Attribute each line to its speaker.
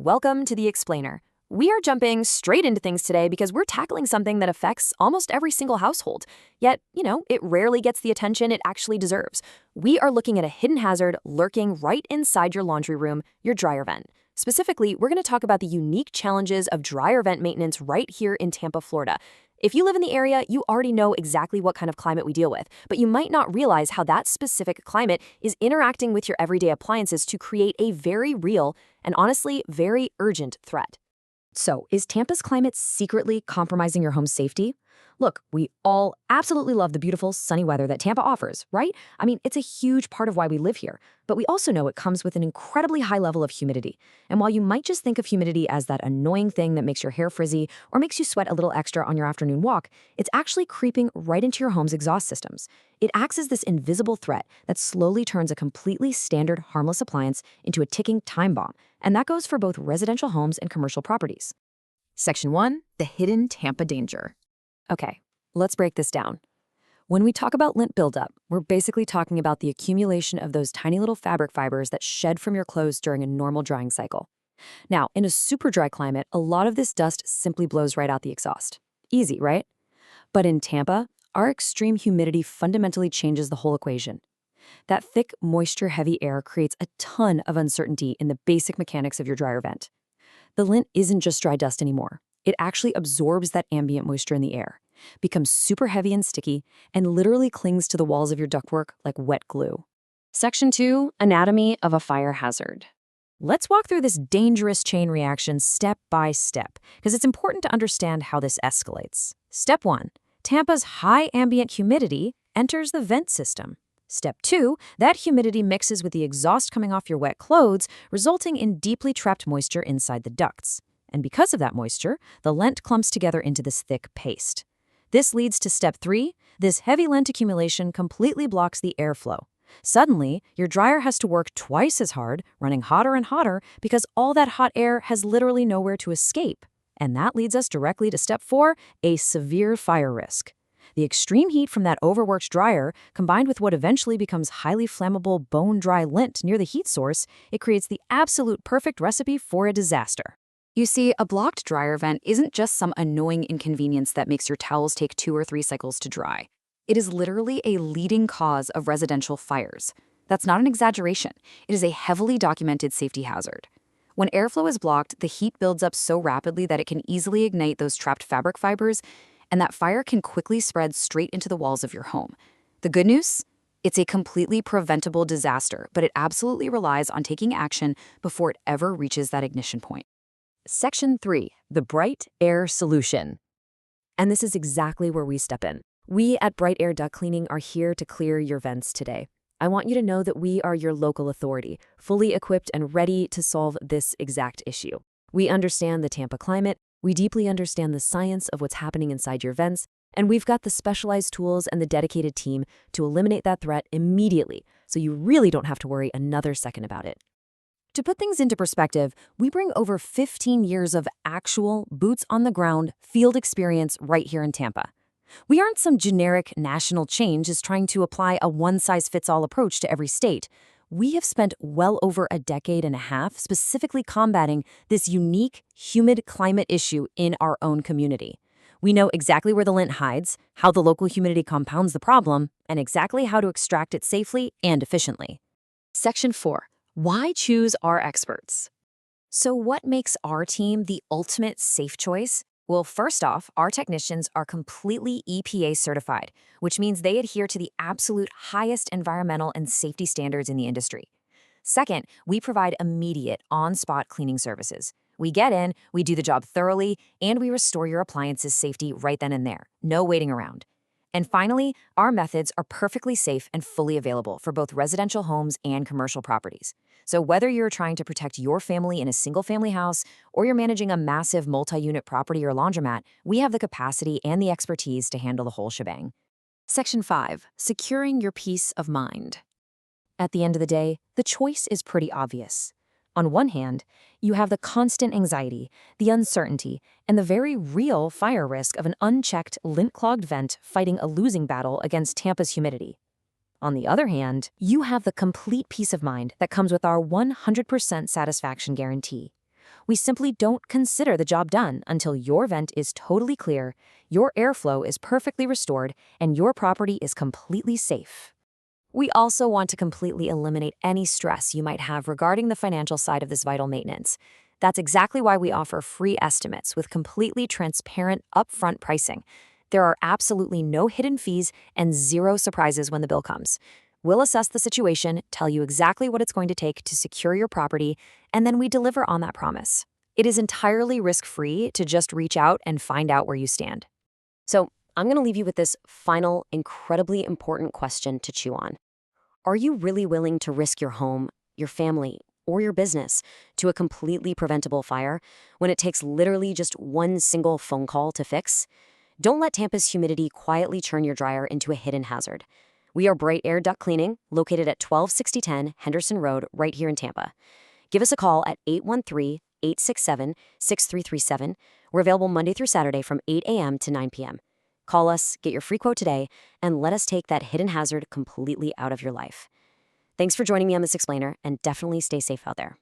Speaker 1: Welcome to The Explainer. We are jumping straight into things today because we're tackling something that affects almost every single household. Yet, it rarely gets the attention it actually deserves. We are looking at a hidden hazard lurking right inside your laundry room, your dryer vent. Specifically, we're going to talk about the unique challenges of dryer vent maintenance right here in Tampa, Florida. If you live in the area, you already know exactly what kind of climate we deal with, but you might not realize how that specific climate is interacting with your everyday appliances to create a very real and honestly very urgent threat. So, is Tampa's climate secretly compromising your home's safety? Look, we all absolutely love the beautiful, sunny weather that Tampa offers, right? I mean, it's a huge part of why we live here. But we also know it comes with an incredibly high level of humidity. And while you might just think of humidity as that annoying thing that makes your hair frizzy or makes you sweat a little extra on your afternoon walk, it's actually creeping right into your home's exhaust systems. It acts as this invisible threat that slowly turns a completely standard, harmless appliance into a ticking time bomb. And that goes for both residential homes and commercial properties.
Speaker 2: Section 1. The hidden Tampa danger.
Speaker 1: Okay, let's break this down. When we talk about lint buildup, we're basically talking about the accumulation of those tiny little fabric fibers that shed from your clothes during a normal drying cycle. Now, in a super dry climate, a lot of this dust simply blows right out the exhaust. Easy, right? But in Tampa, our extreme humidity fundamentally changes the whole equation. That thick, moisture-heavy air creates a ton of uncertainty in the basic mechanics of your dryer vent. The lint isn't just dry dust anymore. It actually absorbs that ambient moisture in the air, becomes super heavy and sticky, and literally clings to the walls of your ductwork like wet glue. Section 2. Anatomy of a fire hazard. Let's walk through this dangerous chain reaction step by step, because it's important to understand how this escalates. Step 1. Tampa's high ambient humidity enters the vent system. Step 2. That humidity mixes with the exhaust coming off your wet clothes, resulting in deeply trapped moisture inside the ducts. And because of that moisture, the lint clumps together into this thick paste. This leads to Step 3. This heavy lint accumulation completely blocks the airflow. Suddenly, your dryer has to work twice as hard, running hotter and hotter, because all that hot air has literally nowhere to escape. And that leads us directly to Step 4, a severe fire risk. The extreme heat from that overworked dryer, combined with what eventually becomes highly flammable bone-dry lint near the heat source, it creates the absolute perfect recipe for a disaster. You see, a blocked dryer vent isn't just some annoying inconvenience that makes your towels take 2 or 3 cycles to dry. It is literally a leading cause of residential fires. That's not an exaggeration. It is a heavily documented safety hazard. When airflow is blocked, the heat builds up so rapidly that it can easily ignite those trapped fabric fibers, and that fire can quickly spread straight into the walls of your home. The good news? It's a completely preventable disaster, but it absolutely relies on taking action before it ever reaches that ignition point. Section 3. The Bright Air Solution. And this is exactly where we step in. We at Bright Air Duct Cleaning are here to clear your vents today. I want you to know that we are your local authority, fully equipped and ready to solve this exact issue. We understand the Tampa climate, we deeply understand the science of what's happening inside your vents, and we've got the specialized tools and the dedicated team to eliminate that threat immediately, so you really don't have to worry another second about it. To put things into perspective, we bring over 15 years of actual, boots-on-the-ground field experience right here in Tampa. We aren't some generic national chain just trying to apply a one-size-fits-all approach to every state. We have spent well over a decade and a half specifically combating this unique, humid climate issue in our own community. We know exactly where the lint hides, how the local humidity compounds the problem, and exactly how to extract it safely and efficiently. Section 4. Why choose our experts? So what makes our team the ultimate safe choice? Well, first off, our technicians are completely EPA certified, which means they adhere to the absolute highest environmental and safety standards in the industry. Second, we provide immediate on-spot cleaning services. We get in, we do the job thoroughly, and we restore your appliance's safety right then and there. No waiting around. And finally, our methods are perfectly safe and fully available for both residential homes and commercial properties. So whether you're trying to protect your family in a single-family house or you're managing a massive multi-unit property or laundromat, we have the capacity and the expertise to handle the whole shebang. Section 5. Securing your peace of mind. At the end of the day, the choice is pretty obvious. On one hand, you have the constant anxiety, the uncertainty, and the very real fire risk of an unchecked, lint-clogged vent fighting a losing battle against Tampa's humidity. On the other hand, you have the complete peace of mind that comes with our 100% satisfaction guarantee. We simply don't consider the job done until your vent is totally clear, your airflow is perfectly restored, and your property is completely safe. We also want to completely eliminate any stress you might have regarding the financial side of this vital maintenance. That's exactly why we offer free estimates with completely transparent upfront pricing. There are absolutely no hidden fees and zero surprises when the bill comes. We'll assess the situation, tell you exactly what it's going to take to secure your property, and then we deliver on that promise. It is entirely risk-free to just reach out and find out where you stand. So, I'm going to leave you with this final, incredibly important question to chew on. Are you really willing to risk your home, your family, or your business to a completely preventable fire when it takes literally just one single phone call to fix? Don't let Tampa's humidity quietly turn your dryer into a hidden hazard. We are Bright Air Duct Cleaning, located at 126010 Henderson Road, right here in Tampa. Give us a call at 813-867-6337. We're available Monday through Saturday from 8 a.m. to 9 p.m. Call us, get your free quote today, and let us take that hidden hazard completely out of your life. Thanks for joining me on this explainer, and definitely stay safe out there.